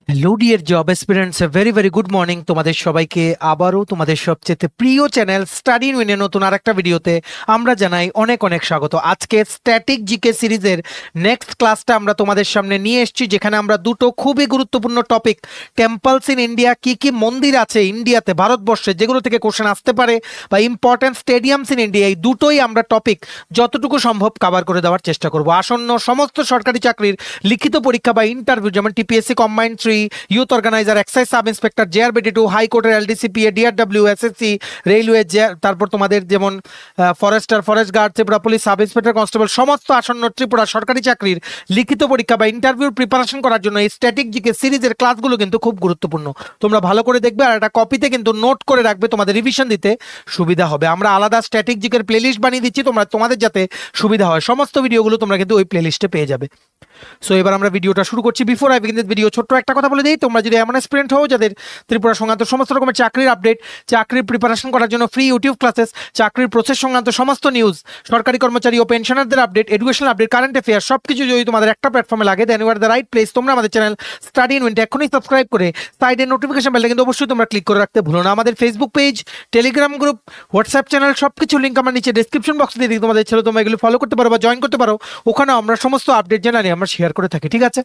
Hello dear job aspirants, very very good morning তোমাদের সবাইকে। আবারও তোমাদের সবচেয়ে প্রিয় চ্যানেল স্টাডি ইন উইনের নতুন আরেকটা ভিডিওতে আমরা জানাই অনেক অনেক স্বাগত। আজকে স্ট্যাটিক জিকে সিরিজের নেক্সট ক্লাসটা আমরা তোমাদের সামনে নিয়ে এসেছি, যেখানে আমরা দুটো খুবই গুরুত্বপূর্ণ টপিক, টেম্পলস ইন ইন্ডিয়া, কি কি মন্দির আছে ইন্ডিয়াতে ভারতবর্ষে যেগুলো থেকে কোশ্চেন আসতে পারে, বা ইম্পর্টেন্ট স্টেডিয়ামস ইন ইন্ডিয়া, এই দুটোই আমরা টপিক যতটুকু সম্ভব কভার করে দেওয়ার চেষ্টা করব। আসন্ন সমস্ত সরকারি চাকরির লিখিত পরীক্ষা বা ইন্টারভিউ, যেমন TPSC combined 3, youth organiser, excise sub inspector, JRBT 2, হাইকোর্টের এলডিসিপিএ, ডিআরডব্লিউ, এসএসসি, রেলওয়ে, তারপর তোমাদের যেমন forester, forest guard, Tripura police, sub inspector, constable, সমস্ত আসন্ন ত্রিপুরা সরকারি চাকরির লিখিত পরীক্ষা বা ইন্টারভিউর প্রিপারেশন করার জন্য এই স্ট্যাটিক জিকে সিরিজের ক্লাসগুলো কিন্তু খুব গুরুত্বপূর্ণ। তোমরা ভালো করে দেখবে আর একটা কপিতে কিন্তু নোট করে রাখবে, তোমাদের রিভিশন দিতে সুবিধা হবে। আমরা আলাদা স্ট্যাটিক জিকের প্লেলিস্ট বানিয়ে দিচ্ছি, তোমাদের যাতে সুবিধা হয়। সমস্ত ভিডিওগুলো তোমরা কিন্তু ওই প্লেলিস্টে পেয়ে যাবে। সো এবার আমরা ভিডিওটা শুরু করছি। Before I begin this video, ছোট্ট একটা কথা বলে দিই, তোমরা যদি এমন স্টুডেন্ট হও যাদের ত্রিপুরা সংক্রান্ত সমস্ত রকমের চাকরির আপডেট, চাকরির প্রিপারেশন করার জন্য ফ্রি ইউটিউব ক্লাসেস, চাকরির প্রসেস সংক্রান্ত সমস্ত নিউজ, সরকারি কর্মচারী ও পেনশনারদের update, educational update, current affair, সবকিছু যদি তোমাদের একটা প্ল্যাটফর্মে লাগে, then you are the right place. তোমরা আমাদের চ্যানেল স্টাডি ইন উইন্ট এখনই সাবস্ক্রাইব করে সাইডের নোটিফিকেশন বেলটা কিন্তু অবশ্যই তোমরা ক্লিক করে রাখতে ভুলো না। আমাদের Facebook page, Telegram group, WhatsApp channel, সবকিছু লিঙ্ক আমার নিচে ডেসক্রিপশন বক্সে দিয়ে দিই, তোমাদের ছেলে তোমরা এগুলো ফলো করতে পারো বা জয়েন করতে পারো। ওখানে আমরা সমস্ত আপডেট জানালে আমরা শেয়ার করে থাকি, ঠিক আছে?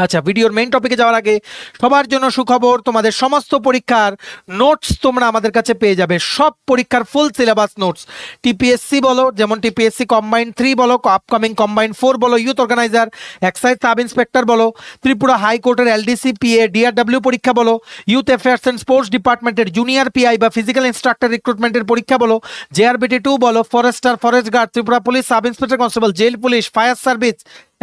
আচ্ছা, ভিডিওর মেইন টপিকে যাওয়ার আগে সবার জন্য সুখবর, তোমাদের সমস্ত পরীক্ষার নোটস তোমরা আমাদের কাছে পেয়ে যাবে। সব পরীক্ষার ফুল সিলেবাস নোটস, টিপিএসসি বলো, যেমন টিপিএসসি কম্বাইন্ড 3 বলো, আপকামিং কম্বাইন্ড 4 বলো, youth organiser, excise sub inspector বলো, ত্রিপুরা হাইকোর্টের এলডিসি পিএ, ডিআরডব্লিউ পরীক্ষা বলো, ইউথ অ্যাফেয়ার্স অ্যান্ড স্পোর্টস ডিপার্টমেন্টের জুনিয়র পিআই বা ফিজিক্যাল ইনস্ট্রাক্টর রিক্রুটমেন্টের পরীক্ষা বলো, জেআরবিটি 2 বলো, forester, forest guard, Tripura police, sub inspector, constable, jail police, fire service,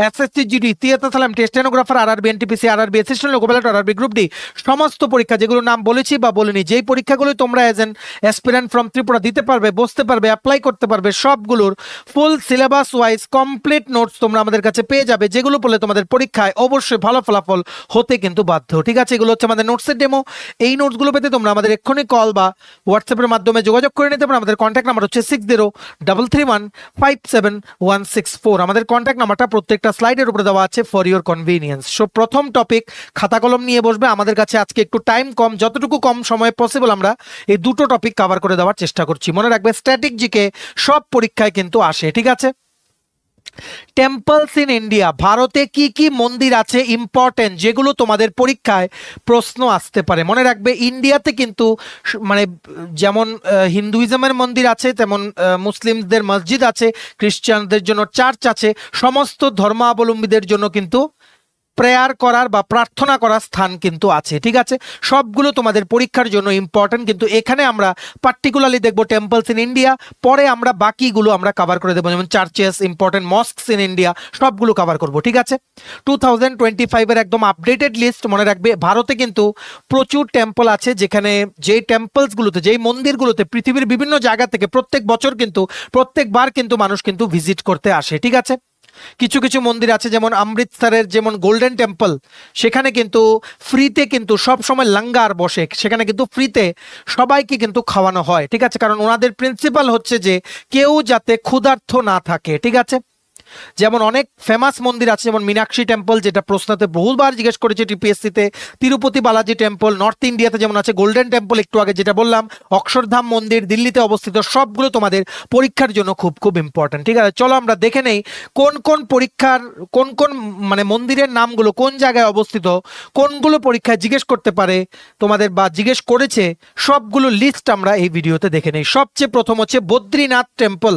SSC GD, তিয়াত্তর সালাম, stenographer, RRB, NTPC, RRB, assistant loco pilot, RRB group D, সমস্ত পরীক্ষা যেগুলো নাম বলেছি বা বলিনি, যেই পরীক্ষাগুলো তোমরা as an aspirant from Tripura দিতে পারবে, বসতে পারবে, অ্যাপ্লাই করতে পারবে, সবগুলোর full syllabus wise complete notes তোমরা আমাদের কাছে পেয়ে যাবে, যেগুলো পড়লে তোমাদের পরীক্ষায় অবশ্যই ভালো ফলাফল হতে কিন্তু বাধ্য, ঠিক আছে? এগুলো হচ্ছে আমাদের নোটসের ডেমো। এই নোটসগুলো পেতে তোমরা আমাদের এক্ষুনি কল বা হোয়াটসঅ্যাপের মাধ্যমে যোগাযোগ করে নিতে পারো। আমাদের কন্ট্যাক্ট নাম্বার হচ্ছে 6033157164। আমাদের কন্ট্যাক্ট নাম্বারটা প্রত্যেকটা স্লাইডের উপরে দেওয়া আছে ফর ইউর কনভিনিয়েন্স। সো প্রথম টপিক, খাতা কলম নিয়ে বসবে। আমাদের কাছে আজকে একটু টাইম কম, যতটুকু কম সময়ে পসিবল আমরা এই দুটো টপিক কভার করে দেওয়ার চেষ্টা করছি। মনে রাখবে, স্ট্যাটিক জিকে সব পরীক্ষায় কিন্তু আসে, ঠিক আছে? টেম্পলস ইন ইন্ডিয়া, ভারতে কি কি মন্দির আছে ইম্পর্টেন্ট, যেগুলো তোমাদের পরীক্ষায় প্রশ্ন আসতে পারে। মনে রাখবে, ইন্ডিয়াতে কিন্তু মানে যেমন হিন্দুইজমের মন্দির আছে, তেমন মুসলিমদের মসজিদ আছে, খ্রিস্টানদের জন্য চার্চ আছে, সমস্ত ধর্মাবলম্বীদের জন্য কিন্তু প্রেয়ার করার বা প্রার্থনা করার স্থান কিন্তু আছে, ঠিক আছে? সবগুলো তোমাদের পরীক্ষার জন্য ইম্পর্টেন্ট, কিন্তু এখানে আমরা পার্টিকুলারলি দেখবো টেম্পলস ইন ইন্ডিয়া, পরে আমরা বাকিগুলো আমরা কভার করে দেবো, যেমন churches, important mosques in India, সবগুলো কভার করবো, ঠিক আছে? 2025-এর একদম আপডেটেড লিস্ট। মনে রাখবে, ভারতে কিন্তু প্রচুর টেম্পল আছে, যেখানে যেই টেম্পলসগুলোতে, যেই মন্দিরগুলোতে পৃথিবীর বিভিন্ন জায়গা থেকে প্রত্যেক বছর কিন্তু প্রত্যেকবার কিন্তু মানুষ কিন্তু ভিজিট করতে আসে, ঠিক আছে? কিছু কিছু মন্দির আছে, যেমন অমৃতসরের যেমন গোল্ডেন টেম্পল, সেখানে কিন্তু ফ্রিতে কিন্তু সব সময় লঙ্গার বসে, সেখানে কিন্তু ফ্রিতে সবাইকে কিন্তু খাওয়ানো হয়, ঠিক আছে? কারণ ওনাদের প্রিন্সিপাল হচ্ছে যে কেউ যাতে ক্ষুধার্ত না থাকে, ঠিক আছে? যেমন অনেক ফেমাস মন্দির আছে, যেমন মীনাক্ষী টেম্পল, যেটা প্রশ্নতে বহুবার জিজ্ঞেস করেছে টিপিএসসিতে, তিরুপতি বালাজি টেম্পল, নর্থ ইন্ডিয়াতে যেমন আছে গোল্ডেন টেম্পল, একটু আগে যেটা বললাম, অক্ষরধাম মন্দির দিল্লিতে অবস্থিত, সবগুলো তোমাদের পরীক্ষার জন্য খুব খুব ইম্পর্টেন্ট, ঠিক আছে? চলো আমরা দেখে নেই কোন কোন পরীক্ষার কোন কোন মানে মন্দিরের নামগুলো কোন জায়গায় অবস্থিত, কোনগুলো পরীক্ষায় জিজ্ঞেস করতে পারে তোমাদের বা জিজ্ঞেস করেছে, সবগুলো লিস্ট আমরা এই ভিডিওতে দেখে নেই। সবচেয়ে প্রথম হচ্ছে বদ্রীনাথ টেম্পল।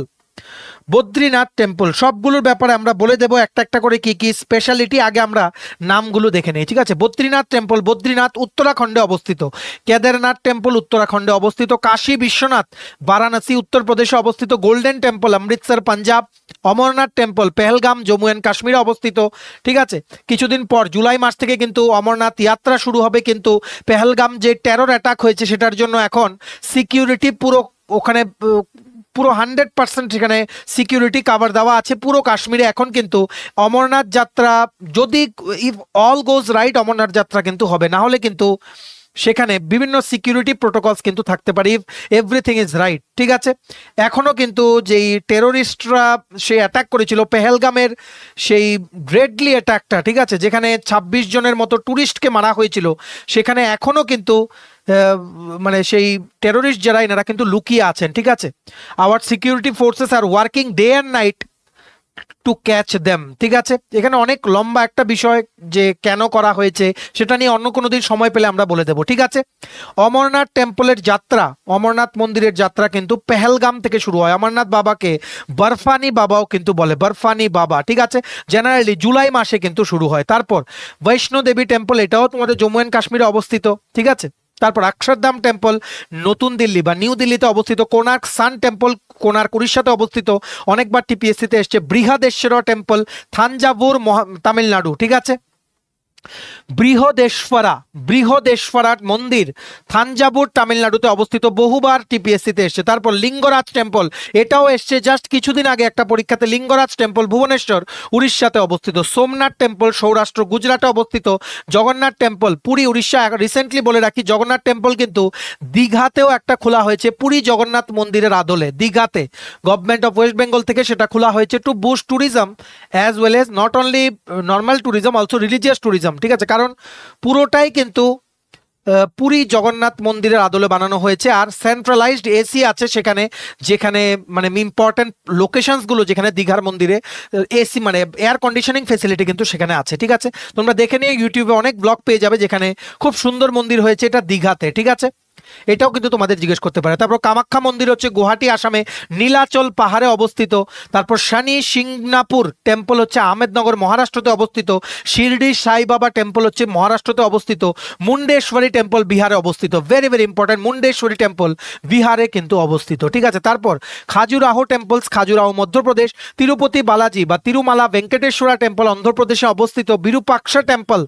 বদ্রীনাথ টেম্পল সবগুলোর ব্যাপারে আমরা বলে দেবো একটা একটা করে কি কি স্পেশালিটি, আগে আমরা নামগুলো দেখে নেই, ঠিক আছে? বদ্রীনাথ টেম্পল, বদ্রীনাথ উত্তরাখণ্ডে অবস্থিত, কেদারনাথ টেম্পল উত্তরাখণ্ডে অবস্থিত, কাশী বিশ্বনাথ বারাণসী উত্তরপ্রদেশে অবস্থিত, golden temple Amritsar Punjab, Amarnath temple Pahalgam Jammu and কাশ্মীরে অবস্থিত, ঠিক আছে? কিছুদিন পর জুলাই মাস থেকে কিন্তু অমরনাথ যাত্রা শুরু হবে, কিন্তু পেহেলগাম যে টেরর অ্যাটাক হয়েছে সেটার জন্য এখন সিকিউরিটি পুরো ওখানে পুরো 100% সেখানে সিকিউরিটি কভার দেওয়া আছে পুরো কাশ্মীরে। এখন কিন্তু অমরনাথ যাত্রা যদি if all goes right, Amarnath যাত্রা কিন্তু হবে, না হলে কিন্তু সেখানে বিভিন্ন সিকিউরিটি প্রোটোকলস কিন্তু থাকতে পারে ইফ এভরিথিং ইজ রাইট, ঠিক আছে। এখনো কিন্তু যেই টেরোরিস্টরা সে অ্যাটাক করেছিল পেহেলগামের সেই ড্রেডলি অ্যাটাকটা, ঠিক আছে, যেখানে ২৬ জনের মতো ট্যুরিস্টকে মারা হয়েছিল, সেখানে এখনো কিন্তু মানে সেই টেরোরিস্ট যারা এনারা কিন্তু লুকিয়ে আছেন, ঠিক আছে। Our security forces are working day and night to catch them, ঠিক আছে। এখানে অনেক লম্বা একটা বিষয় যে কেন করা হয়েছে সেটা নিয়ে অন্য কোনো দিন সময় পেলে আমরা বলে দেবো, ঠিক আছে। অমরনাথ টেম্পলের যাত্রা, অমরনাথ মন্দিরের যাত্রা কিন্তু পেহেলগাম থেকে শুরু হয়। অমরনাথ বাবাকে বরফানি বাবাও কিন্তু বলে, বরফানি বাবা, ঠিক আছে। জেনারেলি জুলাই মাসে কিন্তু শুরু হয়। তারপর বৈষ্ণো দেবী টেম্পল, এটাও তোমাদের জম্মু অ্যান্ড কাশ্মীরে অবস্থিত, ঠিক আছে। তারপর অক্ষরধাম টেম্পল নতুন দিল্লি বা নিউ দিল্লিতে অবস্থিত। কোনার্ক সান টেম্পল কোনার্ক উড়িষ্যাতে অবস্থিত, অনেকবার টিপিএসসিতে এসছে। বৃহদেশ্বর টেম্পল থাঞ্জাভুর তামিলনাড়ু, ঠিক আছে। বৃহদেশ্বরা মন্দির থাঞ্জাভুর তামিলনাড়ুতে অবস্থিত, বহুবার টিপিএসসিতে এসছে। তারপর লিঙ্গরাজ টেম্পল, এটাও এসছে জাস্ট কিছুদিন আগে একটা পরীক্ষাতে। লিঙ্গরাজ টেম্পল ভুবনেশ্বর উড়িষ্যাতে অবস্থিত। সোমনাথ টেম্পল সৌরাষ্ট্র গুজরাটে অবস্থিত। জগন্নাথ টেম্পল পুরী উড়িষ্যা। রিসেন্টলি বলে রাখি জগন্নাথ টেম্পল কিন্তু দীঘাতেও একটা খোলা হয়েছে পুরী জগন্নাথ মন্দিরের আদলে, দীঘাতে। গভর্নমেন্ট অফ ওয়েস্ট বেঙ্গল থেকে সেটা খোলা হয়েছে two boost tourism as well as not only normal tourism, also religious tourism, ঠিক আছে। কারণ পুরোটাই কিন্তু পুরী জগন্নাথ মন্দিরের আদলে বানানো হয়েছে। আর সেন্ট্রালাইজড এসি আছে সেখানে, যেখানে মানে ইম্পর্টেন্ট লোকেশনসগুলো যেখানে দীঘার মন্দিরে এসি মানে এয়ার কন্ডিশনিং ফেসিলিটি কিন্তু সেখানে আছে, ঠিক আছে। তোমরা দেখে নিয়ে ইউটিউবে অনেক ব্লগ পেয়ে যাবে যেখানে খুব সুন্দর মন্দির হয়েছে, এটা দীঘাতে, ঠিক আছে। এটাও কিন্তু তোমাদের জিজ্ঞেস করতে পারে। তারপর কামাখ্যা মন্দির হচ্ছে গুয়াহাটি আসামে নীলাচল পাহাড়ে অবস্থিত। তারপর শনি সিংনাপুর টেম্পল হচ্ছে আহমেদনগর মহারাষ্ট্রতে অবস্থিত। শিরডি সাই বাবা টেম্পল হচ্ছে মহারাষ্ট্রতে অবস্থিত। মুন্ডেশ্বরী টেম্পল বিহারে অবস্থিত, very very important, Mundeshwari temple বিহারে কিন্তু অবস্থিত, ঠিক আছে। তারপর খাজুরাহো টেম্পলস খাজুরাহো মধ্যপ্রদেশ। তিরুপতি বালাজি বা তিরুমালা ভেঙ্কটেশ্বরা টেম্পল অন্ধ্রপ্রদেশে অবস্থিত। বিরূপাক্ষ টেম্পল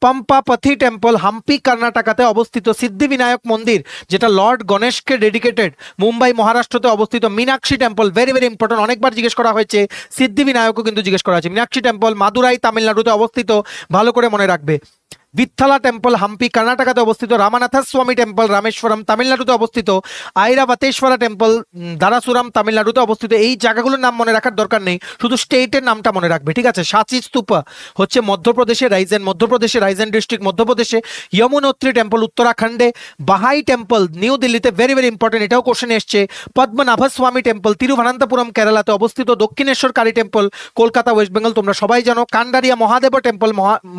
পম্পাপথি টেম্পল হাম্পি কর্ণাটকাতে অবস্থিত। সিদ্ধিবিনায়ক মন্দির যেটা লর্ড গণেশকে ডেডিকেটেড, মুম্বাই মহারাষ্ট্রতে অবস্থিত। Meenakshi temple very very important, অনেকবার জিজ্ঞেস করা হয়েছে, সিদ্ধিবিনায়কও কিন্তু জিজ্ঞেস করা হয়েছে। মীনাক্ষী টেম্পল মাদুরাই তামিলনাড়ুতে অবস্থিত, ভালো করে মনে রাখবে। বিত্থালা টেম্পল হাম্পি কর্ণাটকাতে অবস্থিত। রামানাথ স্বামী টেম্পল রামেশ্বরম তামিলনাড়ুতে অবস্থিত। আইরাবতেশ্বরা টেম্পল দারাসুরাম তামিলনাড়ুতে অবস্থিত। এই জায়গাগুলোর নাম মনে রাখার দরকার নেই, শুধু স্টেটের নামটা মনে রাখবে, ঠিক আছে। সাচি স্তূপা হচ্ছে মধ্যপ্রদেশে, রাইজেন ডিস্ট্রিক্ট মধ্যপ্রদেশে। যমুনোত্রী টেম্পল উত্তরাখণ্ডে। বাহাই টেম্পল নিউ দিল্লিতে, ভেরি ভেরি ইম্পর্টেন্ট, এটাও কোশ্চেন এসছে। পদ্মনাভস্বামী টেম্পল তিরুবনন্তপুরম কেরালাতে অবস্থিত। দক্ষিণেশ্বর কালী টেম্পল কলকাতা ওয়েস্ট বেঙ্গল, তোমরা সবাই জানো। কান্ডারিয়া মহাদেব টেম্পল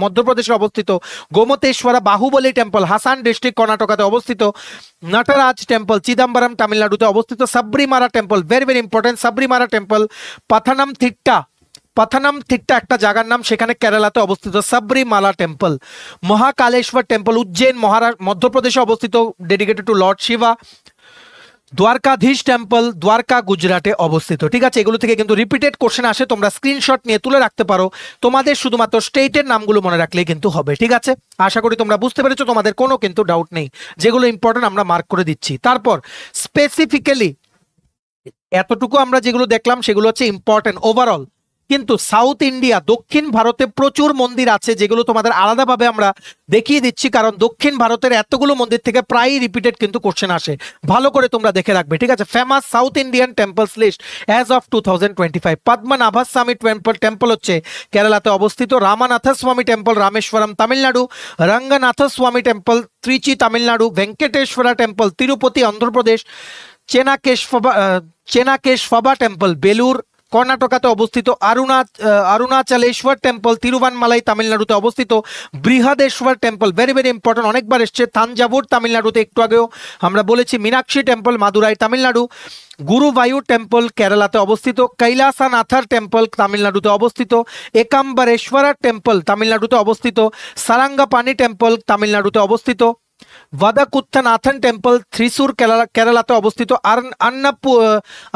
মধ্যপ্রদেশে অবস্থিত। গোমতেশ্বরা বাহুবলী টেম্পল হাসান ডিস্ট্রিক্ট কর্ণাটকাতে অবস্থিত। নটরাজ টেম্পল চিদম্বরম তামিলনাড়ুতে অবস্থিত। Sabarimala temple very very important, Sabarimala temple Pathanamthitta একটা জায়গার নাম, সেখানে কেরালাতে অবস্থিত। সাবরিমালা টেম্পল। মহাকালেশ্বর টেম্পল উজ্জৈন মধ্যপ্রদেশে অবস্থিত, dedicated to lord Shiva. Dwarkadhish temple Dwarka গুজরাটে অবস্থিত, ঠিক আছে। এগুলো থেকে কিন্তু রিপিটেড কোশ্চেন আসে, তোমরা স্ক্রিনশট নিয়ে তুলে রাখতে পারো। তোমাদের শুধুমাত্র স্টেটের নামগুলো মনে রাখলেই কিন্তু হবে, ঠিক আছে। আশা করি তোমরা বুঝতে পেরেছো, তোমাদের কোনো কিন্তু ডাউট নেই। যেগুলো ইম্পর্টেন্ট আমরা মার্ক করে দিচ্ছি। তারপর স্পেসিফিক্যালি এতটুকু আমরা যেগুলো দেখলাম সেগুলো হচ্ছে ইম্পর্টেন্ট ওভারঅল। কিন্তু সাউথ ইন্ডিয়া দক্ষিণ ভারতে প্রচুর মন্দির আছে যেগুলো তোমাদের আলাদাভাবে আমরা দেখিয়ে দিচ্ছি, কারণ দক্ষিণ ভারতের এতগুলো মন্দির থেকে প্রায়ই রিপিটেড কিন্তু কোশ্চেন আসে, ভালো করে তোমরা দেখে রাখবে, ঠিক আছে। Famous South Indian temples list as of 2025। Padmanabhaswamy temple হচ্ছে কেরালাতে অবস্থিত। Ramanathaswamy temple Rameswaram Tamil Nadu. Ranganathaswamy temple Trichy Tamil Nadu. Venkateswara temple Tirupati Andhra Pradesh. Chennakeshava temple Belur কর্ণাটকাতে অবস্থিত। অরুণাচলেশ্বর টেম্পল তিরুভানমালাই তামিলনাড়ুতে অবস্থিত। Brihadeeswara temple very very important, অনেকবার এসছে। থাঞ্জাভুর তামিলনাড়ুতে, একটু আগেও আমরা বলেছি। মীনাক্ষী টেম্পল মাদুরাই তামিলনাড়ু। গুরুবায়ুর টেম্পল কেরালাতে অবস্থিত। কৈলাসনাথার টেম্পল তামিলনাড়ুতে অবস্থিত। একাম্বরেশ্বরা টেম্পল তামিলনাড়ুতে অবস্থিত। সারাঙ্গাপানি টেম্পল তামিলনাড়ুতে অবস্থিত। ভাদাকুত্থানাথন টেম্পল থ্রিসুর কেরালাতে অবস্থিত।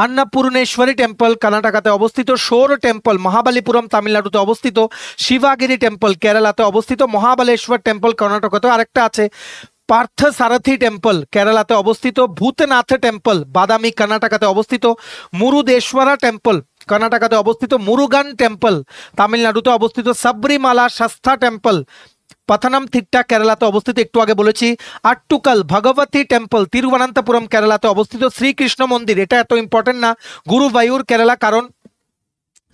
अन्नपूर्णेश्वरी টেম্পল কর্ণাটকাতে অবস্থিত। শোর টেম্পল মহাবালিপুরম তামিলনাড়ুতে অবস্থিত। শিবাগিরি টেম্পল কেরালাতে অবস্থিত। মহাবালেশ্বর টেম্পল কর্ণাটকাতে আরেকটা আছে। পার্থসারথী টেম্পল কেরালাতে অবস্থিত। ভূতনাথ টেম্পল বাদামি কর্ণাটকাতে অবস্থিত। মুরুদেশ্বরা টেম্পল কর্ণাটকাতে অবস্থিত। মুরুগান টেম্পল তামিলনাড়ুতে অবস্থিত। সাবরিমালা শাস্তা টেম্পল পাথানামথিট্টা কেরালাতে অবস্থিত, একটু আগে বলেছি। আট্টুকাল ভগবতী টেম্পল তিরুবনন্তপুরম কেরালাতে অবস্থিত। শ্রীকৃষ্ণ মন্দির, এটা এত ইম্পর্টেন্ট না, গুরুবায়ুর কেরালা, কারণ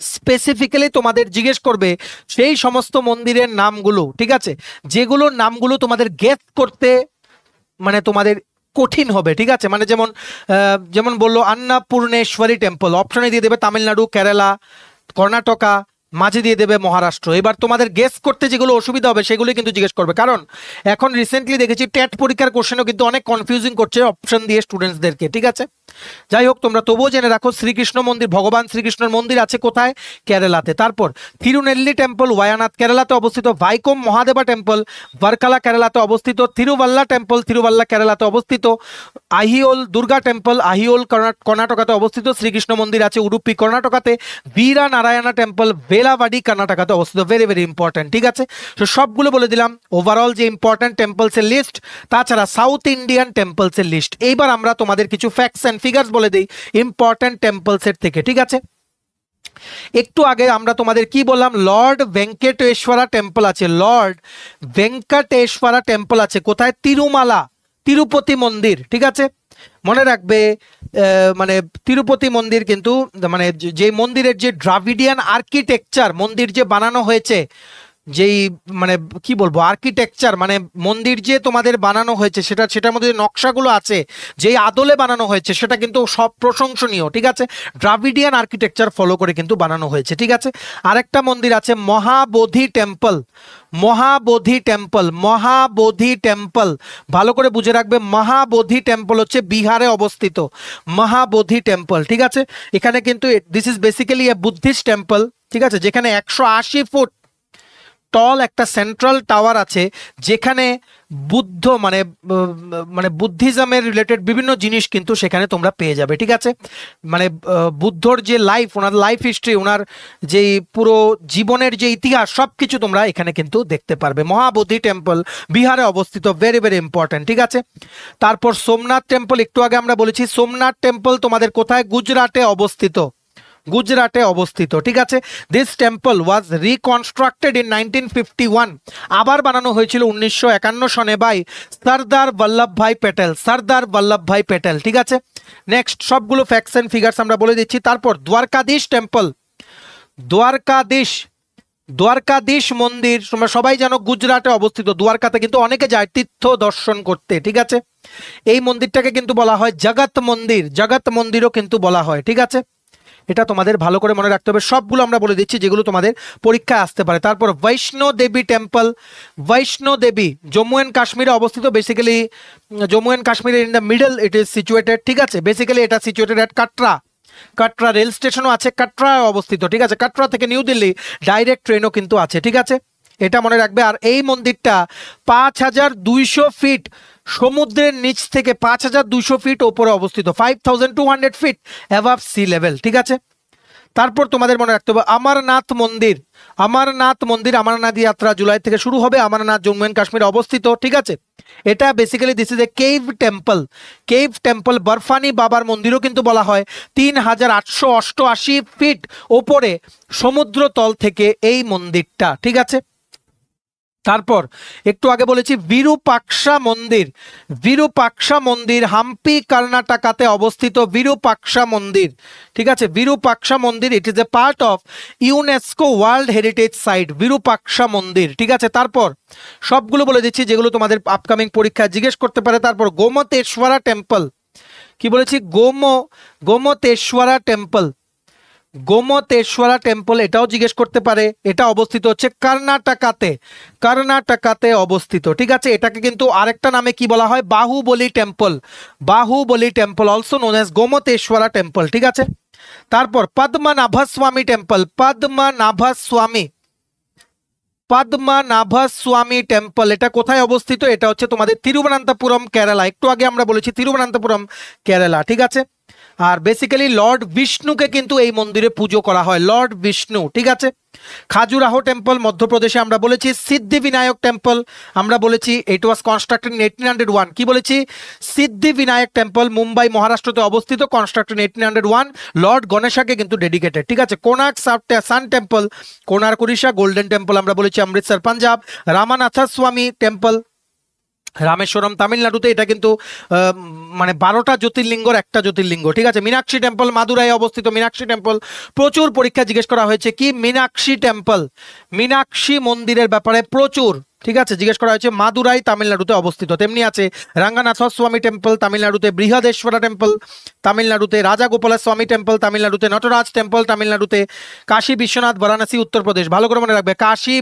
স্পেসিফিক্যালি তোমাদের জিজ্ঞেস করবে সেই সমস্ত মন্দিরের নামগুলো, ঠিক আছে, যেগুলোর নামগুলো তোমাদের গেস করতে মানে তোমাদের কঠিন হবে, ঠিক আছে। মানে যেমন যেমন বললো আন্নাপূর্ণেশ্বরী টেম্পল, অপশনে দিয়ে দেবে তামিলনাড়ু, কেরালা, কর্ণাটকা, মাঝে দিয়ে দেবে মহারাষ্ট্র। এবার তোমাদের গেস করতে যেগুলো অসুবিধা হবে সেগুলো কিন্তু জিজ্ঞেস করবে, কারণ এখন রিসেন্টলি দেখেছি টেট পরীক্ষার কোশ্চেনও কিন্তু অনেক কনফিউজিং করছে অপশন দিয়ে স্টুডেন্টসদেরকে, ঠিক আছে। যাই হোক, তোমরা তবুও জেনে রাখো শ্রীকৃষ্ণ মন্দির, ভগবান শ্রীকৃষ্ণের মন্দির আছে কোথায়? কেরালাতে। তারপর থিরুনেল্লি টেম্পল ওয়ায়ানাথ কেরালাতে অবস্থিত। ভাইকোম মহাদেবা টেম্পল ভার্কালা কেরালাতে অবস্থিত। থিরুভাল্লা টেম্পল থিরুভাল্লা কেরালাতে অবস্থিত। আহিওল দুর্গা টেম্পল আহিওল কর্ণাটকাতে অবস্থিত। শ্রীকৃষ্ণ মন্দির আছে উডুপি কর্ণাটকাতে। বীরা নারায়ণা টেম্পল বেলাবাড়ি কর্ণাটকাতে অবস্থিত। ভেরি ভেরি ইম্পর্টেন্ট, ঠিক আছে। তো সবগুলো বলে দিলাম ওভারঅল যে ইম্পর্টেন্ট টেম্পলসের লিস্ট, তাছাড়া সাউথ ইন্ডিয়ান টেম্পলসের লিস্ট। এইবার আমরা তোমাদের কিছু ফ্যাক্টস অ্যান্ড ফিগার্স বলে দিই ইম্পর্টেন্ট টেম্পলসের থেকে, ঠিক আছে। একটু আগে আমরা তোমাদের কি বললাম, লর্ড ভেঙ্কটেশ্বরা টেম্পল আছে, লর্ড ভেঙ্কটেশ্বরা টেম্পল আছে কোথায়? তিরুমালা, তিরুপতি মন্দির, ঠিক আছে। মনে রাখবে মানে তিরুপতি মন্দির কিন্তু মানে যে মন্দিরের যে দ্রাভিডিয়ান আর্কিটেকচার, মন্দির যে বানানো হয়েছে, যেই মানে কি বলবো আর্কিটেকচার, মানে মন্দির যে তোমাদের বানানো হয়েছে সেটার মধ্যে যে নকশাগুলো আছে, যেই আদলে বানানো হয়েছে, সেটা কিন্তু সব প্রশংসনীয়, ঠিক আছে। দ্রাভিডিয়ান আর্কিটেকচার ফলো করে কিন্তু বানানো হয়েছে, ঠিক আছে। আরেকটা মন্দির আছে Mahabodhi temple, Mahabodhi temple, Mahabodhi temple ভালো করে বুঝে রাখবে। মহাবোধি টেম্পল হচ্ছে বিহারে অবস্থিত, মহাবোধি টেম্পল, ঠিক আছে। এখানে কিন্তু this is basically A Buddhist temple, ঠিক আছে, যেখানে 180 ফুট টল একটা সেন্ট্রাল টাওয়ার আছে, যেখানে বুদ্ধ মানে মানে বুদ্ধিজমের রিলেটেড বিভিন্ন জিনিস কিন্তু সেখানে তোমরা পেয়ে যাবে, ঠিক আছে। মানে বুদ্ধর যে লাইফ, ওনার লাইফ হিস্ট্রি, ওনার যেই পুরো জীবনের যে ইতিহাস, সব কিছু তোমরা এখানে কিন্তু দেখতে পারবে। মহাবোধি টেম্পল বিহারে অবস্থিত, ভেরি ভেরি ইম্পর্টেন্ট, ঠিক আছে। তারপর সোমনাথ টেম্পল, একটু আগে আমরা বলেছি সোমনাথ টেম্পল তোমাদের কোথায়? গুজরাটে অবস্থিত, গুজরাটে অবস্থিত, ঠিক আছে। দিস টেম্পল ওয়াজ রিকনস্ট্রাক্টেড ইন 1951, আবার বানানো হয়েছিল 1951 সনে বাই সর্দার বল্লভভাই প্যাটেল, সর্দার বল্লভভাই প্যাটেল, ঠিক আছে। নেক্সট সবগুলো ফ্যাক্টস এন্ড ফিগার্স আমরা বলে দিচ্ছি। তারপর দ্বারকাধীশ টেম্পল, দ্বারকাধীশ, দ্বারকাধীশ মন্দির তোমরা সবাই জানো গুজরাটে অবস্থিত। দ্বারকাতে কিন্তু অনেকে যায় তীর্থ দর্শন করতে, ঠিক আছে। এই মন্দিরটাকে কিন্তু বলা হয় জগৎ মন্দির, জগৎ মন্দিরও কিন্তু বলা হয়, ঠিক আছে। এটা তোমাদের ভালো করে মনে রাখতে হবে। সবগুলো আমরা বলে দিচ্ছি যেগুলো তোমাদের পরীক্ষায় আসতে পারে। তারপর বৈষ্ণো দেবী টেম্পল, বৈষ্ণো দেবী জম্মু অ্যান্ড কাশ্মীরে অবস্থিত। বেসিক্যালি জম্মু অ্যান্ড কাশ্মীরের in the middle it is situated, ঠিক আছে। বেসিক্যালি এটা situated at Katra, Katra rail স্টেশনও আছে কাটরায় অবস্থিত, ঠিক আছে। কাটরা থেকে নিউ দিল্লি ডাইরেক্ট ট্রেনও কিন্তু আছে, ঠিক আছে। এটা মনে রাখবে। আর এই মন্দিরটা 5200 ফিট সমুদ্রের নিচ থেকে 5200 ফিট ওপরে অবস্থিত, 5200 ফিট অ্যাবাভ সি লেভেল, ঠিক আছে। তারপর তোমাদের মনে রাখতে হবে অমরনাথ মন্দির, অমরনাথ মন্দির, অমরনাথ যাত্রা জুলাই থেকে শুরু হবে। অমরনাথ জম্মু অ্যান্ড কাশ্মীরে অবস্থিত, ঠিক আছে। এটা basically this is a cave temple, cave temple. Barfani বাবার মন্দিরও কিন্তু বলা হয়। 3888 ফিট ওপরে সমুদ্র তল থেকে এই মন্দিরটা, ঠিক আছে। তারপর একটু আগে বলেছি বিরূপাক্ষা মন্দির, বিরূপাক্ষা মন্দির হাম্পি কর্ণাটকাতে অবস্থিত। বিরূপাক্ষা মন্দির, ঠিক আছে। বিরূপাক্ষা মন্দির it is a part of UNESCO world heritage site, Virupaksha মন্দির, ঠিক আছে। তারপর সবগুলো বলে দিচ্ছি যেগুলো তোমাদের আপকামিং পরীক্ষায় জিজ্ঞেস করতে পারে। তারপর গোমতেশ্বরা টেম্পল, কি বলেছি? গোমতেশ্বরা টেম্পল, গোমতেশ্বরা টেম্পল এটাও জিজ্ঞেস করতে পারে। এটা অবস্থিত হচ্ছে কর্ণাটকাতে, কর্ণাটকাতে অবস্থিত, ঠিক আছে। এটাকে কিন্তু আরেকটা নামে কি বলা হয়? Bahubali temple, Bahubali temple also known as Gommateshwara temple, ঠিক আছে। তারপর পদ্মনাভস্বামী টেম্পল, পদ্মনাভস্বামী, পদ্মনাভস্বামী টেম্পল এটা কোথায় অবস্থিত? এটা হচ্ছে তোমাদের তিরুবনন্তপুরম কেরালা। একটু আগে আমরা বলেছি তিরুবনন্তপুরম কেরালা, ঠিক আছে। আর বেসিক্যালি লর্ড বিষ্ণুকে কিন্তু এই মন্দিরে পুজো করা হয়, লর্ড বিষ্ণু, ঠিক আছে। খাজুরাহো টেম্পল মধ্যপ্রদেশে আমরা বলেছি। সিদ্ধিবিনায়ক টেম্পল আমরা বলেছি ইট ওয়াজ কনস্ট্রাক্টেড ইন 1801। কি বলেছি? সিদ্ধিবিনায়ক টেম্পল মুম্বাই মহারাষ্ট্রতে অবস্থিত, কনস্ট্রাক্টেড ইন 1801, লর্ড গণেশাকে কিন্তু ডেডিকেটেড, ঠিক আছে। কোনার্ক সান temple Konark Orissa. Golden temple আমরা বলেছি অমৃতসর পাঞ্জাব। রামানাথ স্বামী টেম্পল রামেশ্বরম তামিলনাড়ুতে, এটা কিন্তু মানে 12টা জ্যোতির্লিঙ্গর একটা জ্যোতির্লিঙ্গ, ঠিক আছে। মীনাক্ষী টেম্পল মাদুরাই অবস্থিত। মীনাক্ষী টেম্পল প্রচুর পরীক্ষা জিজ্ঞেস করা হয়েছে, কি মীনাক্ষী টেম্পল, মীনাক্ষী মন্দিরের ব্যাপারে প্রচুর, ঠিক আছে, জিজ্ঞেস করা হয়েছে। মাদুরাই তামিলনাড়ুতে অবস্থিত। তেমনি আছে রাঙ্গানাথ স্বামী টেম্পল তামিলনাড়ুতে, বৃহদেশ্বরা টেম্পল তামিলনাড়ুতে, রাজা গোপাল স্বামী টেম্পল তামিলনাড়ুতে, নটরাজ টেম্পল তামিলনাড়ুতে, কাশী বিশ্বনাথ বারাণসী উত্তরপ্রদেশ। ভালো করে মনে রাখবে, কাশী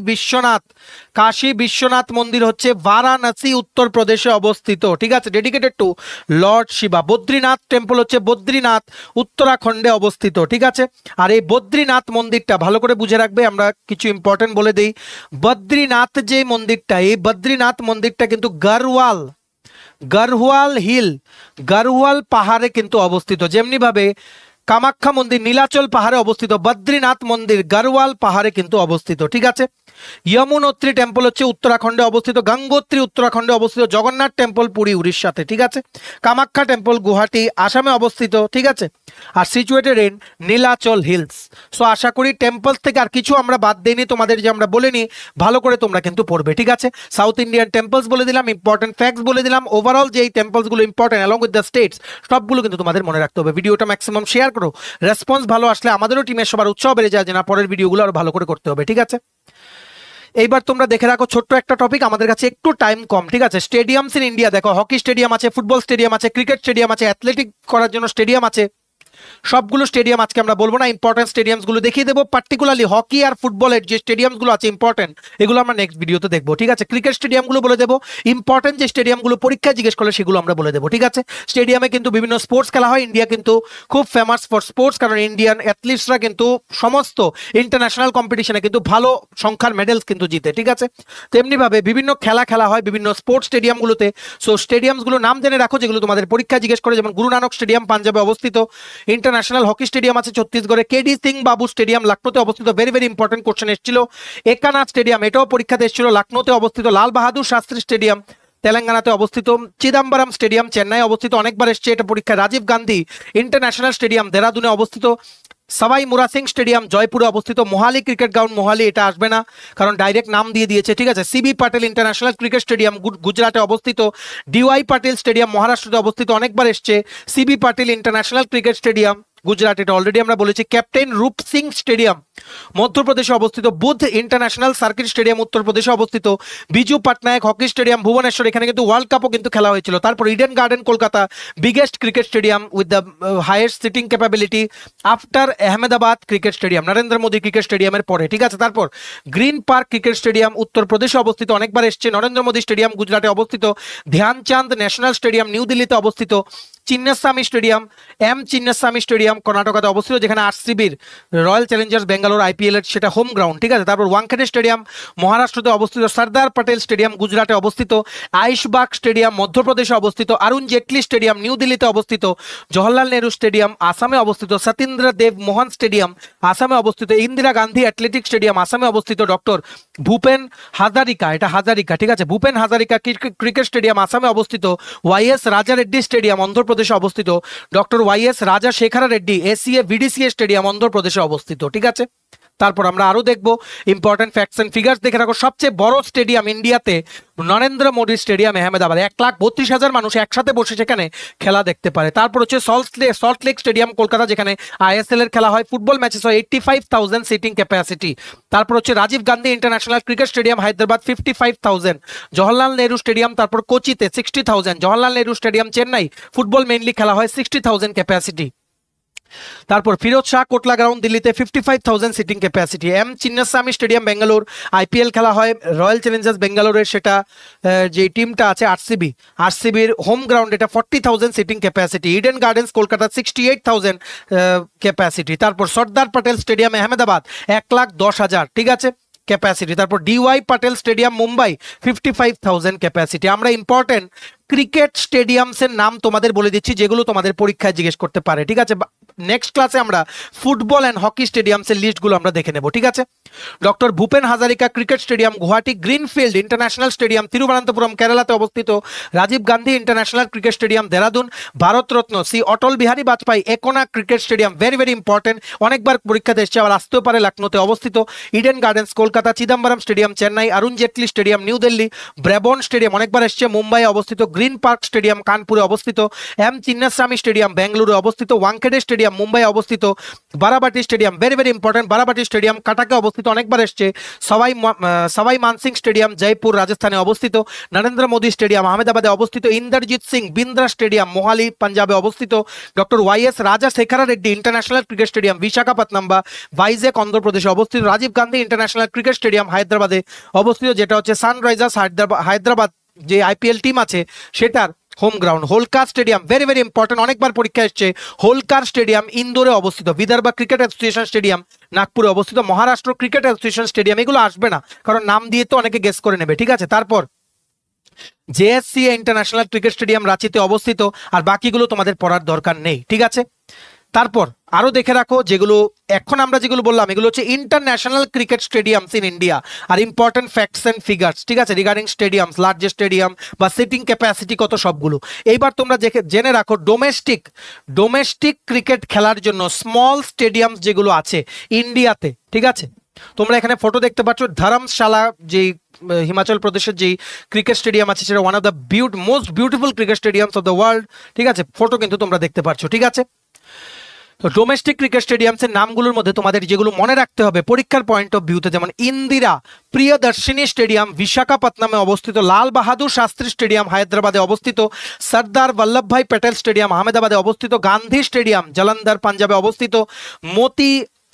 বিশ্বনাথ মন্দির হচ্ছে বারাণসী উত্তরপ্রদেশে অবস্থিত, ঠিক আছে, dedicated to lord Shiva. Badrinath temple হচ্ছে বদ্রীনাথ উত্তরাখণ্ডে অবস্থিত, ঠিক আছে। আর এই বদ্রীনাথ মন্দিরটা ভালো করে বুঝে রাখবে, আমরা কিছু ইম্পর্টেন্ট বলে দিই। বদ্রীনাথ যে মন্দিরটা, এই বদ্রীনাথ মন্দিরটা কিন্তু গড়ওয়াল পাহাড়ে কিন্তু অবস্থিত। যেমনি ভাবে কামাখ্যা মন্দির নীলাচল পাহাড়ে অবস্থিত, বদ্রীনাথ মন্দির গড়ওয়াল পাহাড়ে কিন্তু অবস্থিত, ঠিক আছে। যমুনোত্রী টেম্পল হচ্ছে উত্তরাখণ্ডে অবস্থিত, গঙ্গোত্রী উত্তরাখণ্ডে অবস্থিত, জগন্নাথ টেম্পল পুরী উড়িষ্যাতে, ঠিক আছে। কামাখ্যা টেম্পল গুয়াহাটি আসামে অবস্থিত, ঠিক আছে। আর situated in Nilachal hills. So আশা করি টেম্পলস থেকে আর কিছু আমরা বাদ দেইনি, তোমাদের যে আমরা বলিনি, ভালো করে তোমরা কিন্তু পড়বে, ঠিক আছে। সাউথ ইন্ডিয়ান টেম্পলস বলে দিলাম, ইম্পর্টেন্ট ফ্যাক্টস বলে দিলাম, ওভারঅল যে এই টেম্পলসগুলো important along with the states, সবগুলো কিন্তু তোমাদের মনে রাখতে হবে। ভিডিওটা ম্যাক্সিমাম শেয়ার করো, রেসপন্স ভালো আসলে আমাদেরও টিমের সবার উৎসাহ বেড়ে যায় যে না, পরের ভিডিওগুলো আরো ভালো করে করতে হবে, ঠিক আছে। এইবার তোমরা দেখে রাখো ছোট্ট একটা টপিক, আমাদের কাছে একটু টাইম কম, ঠিক আছে। স্টেডিয়ামস ইন ইন্ডিয়া দেখো, হকি স্টেডিয়াম আছে, ফুটবল স্টেডিয়াম আছে, ক্রিকেট স্টেডিয়াম আছে, অ্যাথলেটিক করার জন্য স্টেডিয়াম আছে। সবগুলো স্টেডিয়াম আজকে আমরা বলবো না, ইম্পর্টেন্ট স্টেডিয়ামসগুলো দেখিয়ে দেবো। পার্টিকুলারলি হকি আর ফুটবলের যে স্টেডিয়ামসগুলো আছে ইম্পর্টেন্ট, এগুলো আমরা নেক্সট ভিডিওতে দেখবো, ঠিক আছে। ক্রিকেট স্টেডিয়ামগুলো বলে দেবো, ইম্পর্টেন্ট যে স্টেডিয়ামগুলো পরীক্ষা জিজ্ঞেস করলে সেগুলো আমরা বলে দেবো, ঠিক আছে। স্টেডিয়ামে কিন্তু বিভিন্ন স্পোর্টস খেলা হয়, ইন্ডিয়া কিন্তু খুব ফেমাস ফর স্পোর্টস, কারণ ইন্ডিয়ান অ্যাথলিটসরা কিন্তু সমস্ত ইন্টারন্যাশনাল কম্পিটিশনে কিন্তু ভালো সংখ্যার মেডেলস কিন্তু জিতে, ঠিক আছে। তেমনিভাবে বিভিন্ন খেলা হয় বিভিন্ন স্পোর্টস স্টেডিয়ামগুলোতে। সো স্টেডিয়ামসগুলো নাম জেনে রাখো যেগুলো তোমাদের পরীক্ষা জিজ্ঞেস করে, যেমন গুরু নানক স্টেডিয়াম পাঞ্জাবে অবস্থিত, ইন্টারন্যাশনাল হকি স্টেডিয়াম আছে ছত্তিশগড়ে, কেডি সিং বাবু স্টেডিয়াম লখনৌতে অবস্থিত, ভেরি ভেরি ইম্পর্টেন্ট কোশ্চেন এসেছিল। একানাথ স্টেডিয়াম এটাও পরীক্ষাতে এসেছিল, লখনৌতে অবস্থিত। লাল বাহাদুর শাস্ত্রী স্টেডিয়াম তেলেঙ্গানাতে অবস্থিত। চিদাম্বরম স্টেডিয়াম চেন্নাই অবস্থিত, অনেকবার এসছে এটা পরীক্ষা। রাজীব গান্ধী ইন্টারন্যাশনাল স্টেডিয়াম দেরাদুনে অবস্থিত। সবাই মুরা সিং স্টেডিয়াম জয়পুরে অবস্থিত। মোহালি ক্রিকেট গ্রাউন্ড, মোহালি এটা আসবে না কারণ ডাইরেক্ট নাম দিয়ে দিয়েছে, ঠিক আছে। CB Patel international cricket stadium গুজরাটে অবস্থিত। ডিওয়াই পাটেল স্টেডিয়াম মহারাষ্ট্রতে অবস্থিত, অনেকবার এসছে। CB Patel international cricket stadium Gujarat, এটা অলরেডি আমরা বলেছি। ক্যাপ্টেন রূপ সিং স্টেডিয়াম মধ্যপ্রদেশে অবস্থিত। বুধ ইন্টারন্যাশনাল সার্কিট স্টেডিয়াম উত্তরপ্রদেশে অবস্থিত। বিজু পাটনায়ক হকি স্টেডিয়াম ভুবনেশ্বর, এখানে কিন্তু ওয়ার্ল্ড কাপও কিন্তু খেলা হয়েছিল। তারপর Eden garden Kolkata, biggest cricket stadium with the highest seating capability after Ahmedabad cricket stadium, Narendra Modi cricket স্টেডিয়ামের পরে, ঠিক আছে। তারপর গ্রিন পার্ক ক্রিকেট স্টেডিয়াম উত্তরপ্রদেশে অবস্থিত, অনেকবার এসছে। নরেন্দ্র মোদী স্টেডিয়াম গুজরাটে অবস্থিত। ধ্যানচাঁদ ন্যাশনাল স্টেডিয়াম নিউ দিল্লিতে অবস্থিত। চিন্নাস্বামী স্টেডিয়াম চিন্নাস্বামী স্টেডিয়াম কর্ণাটকাতে অবস্থিত, যেখানে আরসিবির রয়্যাল চ্যালেঞ্জার্স বেঙ্গালোর আইপিএল এর সেটা হোম গ্রাউন্ড, ঠিক আছে। তারপর ওয়াংখেড়ে স্টেডিয়াম মহারাষ্ট্রতে অবস্থিত। সর্দার পটেল স্টেডিয়াম গুজরাটে অবস্থিত। আইশবাগ স্টেডিয়াম মধ্যপ্রদেশে অবস্থিত। অরুণ জেটলি স্টেডিয়াম নিউ দিল্লিতে অবস্থিত। জওহরলাল নেহরু স্টেডিয়াম আসামে অবস্থিত। সতীন্দ্র দেব মোহন স্টেডিয়াম আসামে অবস্থিত। ইন্দিরা গান্ধী অ্যাথলেটিক স্টেডিয়াম আসামে অবস্থিত। ডক্টর ভূপেন হাজারিকা, এটা হাজারিকা, ঠিক আছে, ভূপেন হাজারিকা ক্রিকেট স্টেডিয়াম আসামে অবস্থিত। ওয়াইএস রাজা রেড্ডি স্টেডিয়াম অন্ধ্রপ্রদেশে অবস্থিত। ডক্টর ওয়াইএস রাজা শেখর রেড্ডি এসিএ ভিডিসিএ স্টেডিয়াম অন্ধ্রপ্রদেশে অবস্থিত, ঠিক আছে। তারপর আমরা আরো দেখবো ইম্পর্টেন্ট ফ্যাক্টস এন্ড ফিগার্স দেখে রাখো। সবচেয়ে বড় স্টেডিয়াম ইন্ডিয়াতে নরেন্দ্র মোদী স্টেডিয়াম আহমেদাবাদ, 1,32,000 মানুষ একসাথে বসে সেখানে খেলা দেখতে পারে। তারপর হচ্ছে সল্ট লেক স্টেডিয়াম কলকাতা, যেখানে আইএসএল এর খেলা হয়, ফুটবল ম্যাচেস হয়, 85,000 সিটিং ক্যাপাসিটি। তারপর হচ্ছে Rajiv Gandhi international cricket stadium Hyderabad, 55,000। Jawaharlal Nehru stadium তারপর কোচিতে 60,000। Jawaharlal Nehru stadium Chennai, football mainly খেলা হয়, 60,000 ক্যাপাসিটি। তারপর ফিরোজ শাহ কোটলা গ্রাউন্ড দিল্লিতে, 55,000 seating capacity. Chinnaswamy stadium Bangalore, IPL খেলা হয় রয়্যাল চ্যালেঞ্জার্স বেঙ্গালোরের, সেটা যে টিমটা আছে আরসিবির হোম গ্রাউন্ড, এটা 40,000 seating capacity. Eden Gardens Kolkata, 68,000 capacity. তারপর সর্দার পটেল স্টেডিয়াম আহমেদাবাদ, 1,10,000, ঠিক আছে, ক্যাপাসিটি। তারপর DY Patel stadium Mumbai 55,000 capacity. আমরা ইম্পর্টেন্ট ক্রিকেট স্টেডিয়ামসের নাম তোমাদের বলে দিচ্ছি যেগুলো তোমাদের পরীক্ষায় জিজ্ঞেস করতে পারে, ঠিক আছে। নেক্সট ক্লাসে আমরা ফুটবল অ্যান্ড হকি স্টেডিয়ামসের লিস্টগুলো আমরা দেখে নেব, ঠিক আছে। Doctor Bhupen Hazarika cricket stadium Guwahati, greenfield international stadium Thiruvananthapuram কেরালাতে অবস্থিত, Rajiv Gandhi international cricket stadium Dehradun, Bharat Ratna Shri Atal Bihari Vajpayee Ekana cricket stadium very very important, অনেকবার পরীক্ষাতে এসছে, আবার আসতেও পারে, লখনৌতে অবস্থিত, Eden Gardens Kolkata, Chidambaram stadium Chennai, Arun Jaitley stadium New Delhi, Brabourne stadium অনেকবার এসছে মুম্বাইয়ে অবস্থিত, গ্রিন পার্ক স্টেডিয়াম কানপুরে অবস্থিত, এম চিন্নাস্বামী স্টেডিয়াম বেঙ্গালুরু অবস্থিত, ওয়াংখেডে স্টেডিয়াম মুম্বাই অবস্থিত, Barabati stadium very very important, Barabati stadium কাটাকে অবস্থিত, অনেকবার এসছে, সবাই মানসিং স্টেডিয়াম জয়পুর রাজস্থানে অবস্থিত, নরেন্দ্র মোদী স্টেডিয়াম আহমেদাবাদে অবস্থিত, ইন্দরজিৎ সিং বিন্দ্রা স্টেডিয়াম মোহালি পাঞ্জাবে অবস্থিত, doctor YS Rajasekhara Reddy international cricket stadium Visakhapatnam বা ভাইজ্যাক অন্ধ্রপ্রদেশে অবস্থিত, Rajiv Gandhi international cricket stadium হায়দ্রাবাদে অবস্থিত, যেটা হচ্ছে সানরাইজার্স হায়দ্রাবাদ যে আইপিএল টিম আছে সেটার home ground, Holkar stadium very very important, অনেকবার পরীক্ষা এসছে, হোলকার স্টেডিয়াম ইন্দোরে অবস্থিত, বিদর্ভা ক্রিকেট অ্যাসোসিয়েশন স্টেডিয়াম নাগপুরে অবস্থিত, মহারাষ্ট্র ক্রিকেট অ্যাসোসিয়েশন স্টেডিয়াম, এগুলো আসবে না কারণ নাম দিয়ে তো অনেকে গেস করে নেবে, ঠিক আছে। তারপর জেএসসিএ ইন্টারন্যাশনাল ক্রিকেট স্টেডিয়াম রাঁচিতে অবস্থিত, আর বাকিগুলো তোমাদের পড়ার দরকার নেই, ঠিক আছে। তারপর আরো দেখে রাখো যেগুলো এখন আমরা যেগুলো বললাম এগুলো হচ্ছে international cricket stadiums in India আর ইম্পর্টেন্ট ফ্যাক্টস এন্ড ফিগার্স, ঠিক আছে, রিগার্ডিং স্টেডিয়ামস, লার্জেস্ট স্টেডিয়াম বা সিটিং ক্যাপাসিটি কত সবগুলো। এইবার তোমরা জেনে রাখো ডোমেস্টিক ক্রিকেট খেলার জন্য স্মল স্টেডিয়ামস যেগুলো আছে ইন্ডিয়াতে, ঠিক আছে। তোমরা এখানে ফটো দেখতে পাচ্ছ, ধর্মশালা যে হিমাচল প্রদেশের যে ক্রিকেট স্টেডিয়াম আছে সেটা one of the most beautiful cricket stadiums of the world, ঠিক আছে, ফটো কিন্তু তোমরা দেখতে পাচ্ছ, ঠিক আছে। তো ডোমেস্টিক ক্রিকেট স্টেডিয়ামসের নামগুলোর মধ্যে তোমাদের যেগুলো মনে রাখতে হবে পরীক্ষার পয়েন্ট অফ ভিউতে, যেমন ইন্দিরা প্রিয়দর্শিনী স্টেডিয়াম বিশাখাপত্তনমে অবস্থিত, লাল বাহাদুর শাস্ত্রী স্টেডিয়াম হায়দ্রাবাদে অবস্থিত, সর্দার বল্লভভাই প্যাটেল স্টেডিয়াম আহমেদাবাদে অবস্থিত, গান্ধী স্টেডিয়াম জলন্ধর পাঞ্জাবে অবস্থিত, মোতি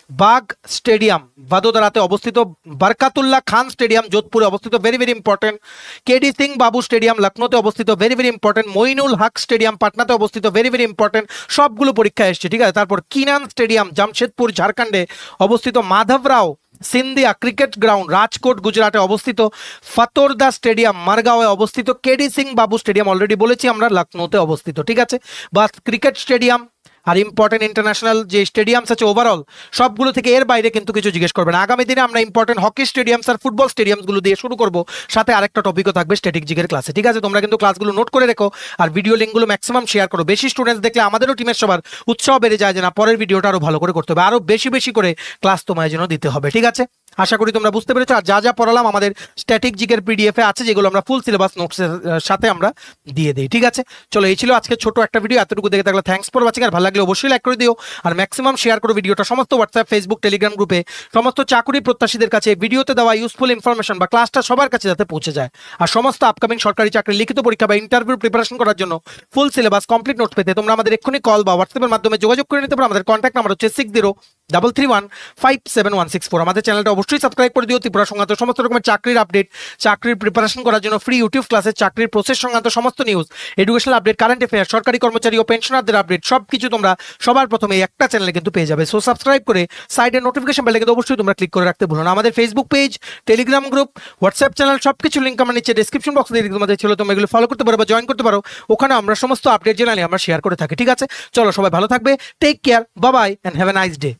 বাগ স্টেডিয়াম ভাদোদরাতে অবস্থিত, বরকাতুল্লাহ খান স্টেডিয়াম যোধপুরে অবস্থিত very very important, KD Singh Babu stadium লখনৌতে অবস্থিত very very important, Moinul Haq stadium পাটনাতে অবস্থিত ভেরি ভেরি ইম্পর্টেন্ট, সবগুলো পরীক্ষায় এসছে, ঠিক আছে। তারপর কিনান স্টেডিয়াম জামশেদপুর ঝাড়খণ্ডে অবস্থিত, মাধবরাও সিন্ধিয়া ক্রিকেট গ্রাউন্ড রাজকোট গুজরাটে অবস্থিত, ফতোরদা স্টেডিয়াম মারগাঁওয়ে অবস্থিত, KD Singh Babu stadium already বলেছি আমরা লখনৌতে অবস্থিত, ঠিক আছে। বা ক্রিকেট স্টেডিয়াম আর ইম্পর্টেন্ট ইন্টারন্যাশনাল যে স্টেডিয়ামস আছে ওভারঅল সবগুলো থেকে এর বাইরে কিন্তু কিছু জিজ্ঞেস করবে না। আগামী দিনে আমরা ইম্পর্টেন্ট হকি স্টেডিয়ামস আর ফুটবল স্টেডিয়ামসগুলো দিয়ে শুরু করব, সাথে আরেকটা টপিকও থাকবে স্ট্যাটিক জিকের ক্লাসে, ঠিক আছে। তোমরা কিন্তু ক্লাসগুলো নোট করে রেখো আর ভিডিও লিঙ্কগুলো ম্যাক্সিমাম শেয়ার করো, বেশি স্টুডেন্টস দেখলে আমাদেরও টিমের সবার উৎসাহ বেড়ে যায় যে না পরের ভিডিওটা আরো ভালো করে করতে হবে, আরো বেশি বেশি করে ক্লাস তোমার জন্য দিতে হবে, ঠিক আছে। আশা করি তোমরা বুঝতে পেরেছো। আর যা যা পড়ালাম আমাদের স্ট্যাটিক জিকের পিডিএফ এ আছে, যেগুলো আমরা ফুল সিলেবাস নোটসের সাথে আমরা দিয়ে দিই, ঠিক আছে। চলো এই ছিল আজকে ছোট একটা ভিডিও, এতটুকু দেখে থাকলে থ্যাঙ্কস ফর ওয়াচিং, আর ভালো লাগলে অবশ্যই লাইক করে দিও আর ম্যাক্সিমাম শেয়ার করো ভিডিওটা সমস্ত হোয়াটসঅ্যাপ ফেসবুক টেলিগ্রাম গ্রুপে, সমস্ত চাকরি প্রত্যাশীদের কাছে ভিডিওতে দেওয়া ইউজফুল ইনফরমেশন বা ক্লাসটা সবার কাছে যাতে পৌঁছে যায়। আর সমস্ত আপকামিং সরকারি চাকরির লিখিত পরীক্ষা বা ইন্টারভিউ প্রিপারেশন করার জন্য ফুল সিলেবাস কমপ্লিট নোট পেতে তোমরা আমাদের এক্ষুনি কল বা হোয়াটসঅ্যাপের মাধ্যমে যোগাযোগ করে নিতে পারো। আমাদের কন্ট্যাক্ট নাম্বার হচ্ছে 6033157164। আমাদের চ্যানেলটা অবশ্যই সাবস্ক্রাইব করে দিও। ত্রিপুরা সংক্রান্ত সমস্ত রকমের চাকরির আপডেট, চাকরির প্রিপারেশন করার জন্য ফ্রি ইউটিউব ক্লাসে চাকরির প্রসেস সংক্রান্ত সমস্ত news, educational update, current affair, সরকারি কর্মচারী ও পেনশনারদের আপডেট সবকিছু তোমরা সবার প্রথমে একটা চ্যানেলে কিন্তু পেয়ে যাবে। সো সাবস্ক্রাইব করে সাইডে নোটিফিকেশন বেলটা কিন্তু অবশ্যই তোমরা ক্লিক করে রাখতে ভুলো না। আমাদের Facebook page, Telegram group, WhatsApp channel সবকিছু লিঙ্ক আমার নিচে ডেসক্রিপশন বক্সে দিয়ে তোমাদের ছিল, তোমরা এগুলো ফলো করতে পারো বা জয়েন করতে পারো। ওখানে আমরা সমস্ত আপডেট জেনারেলি আমরা শেয়ার করে থাকি, ঠিক আছে। চলো সবাই ভালো থাকবে, take care, bye bye and have a nice day.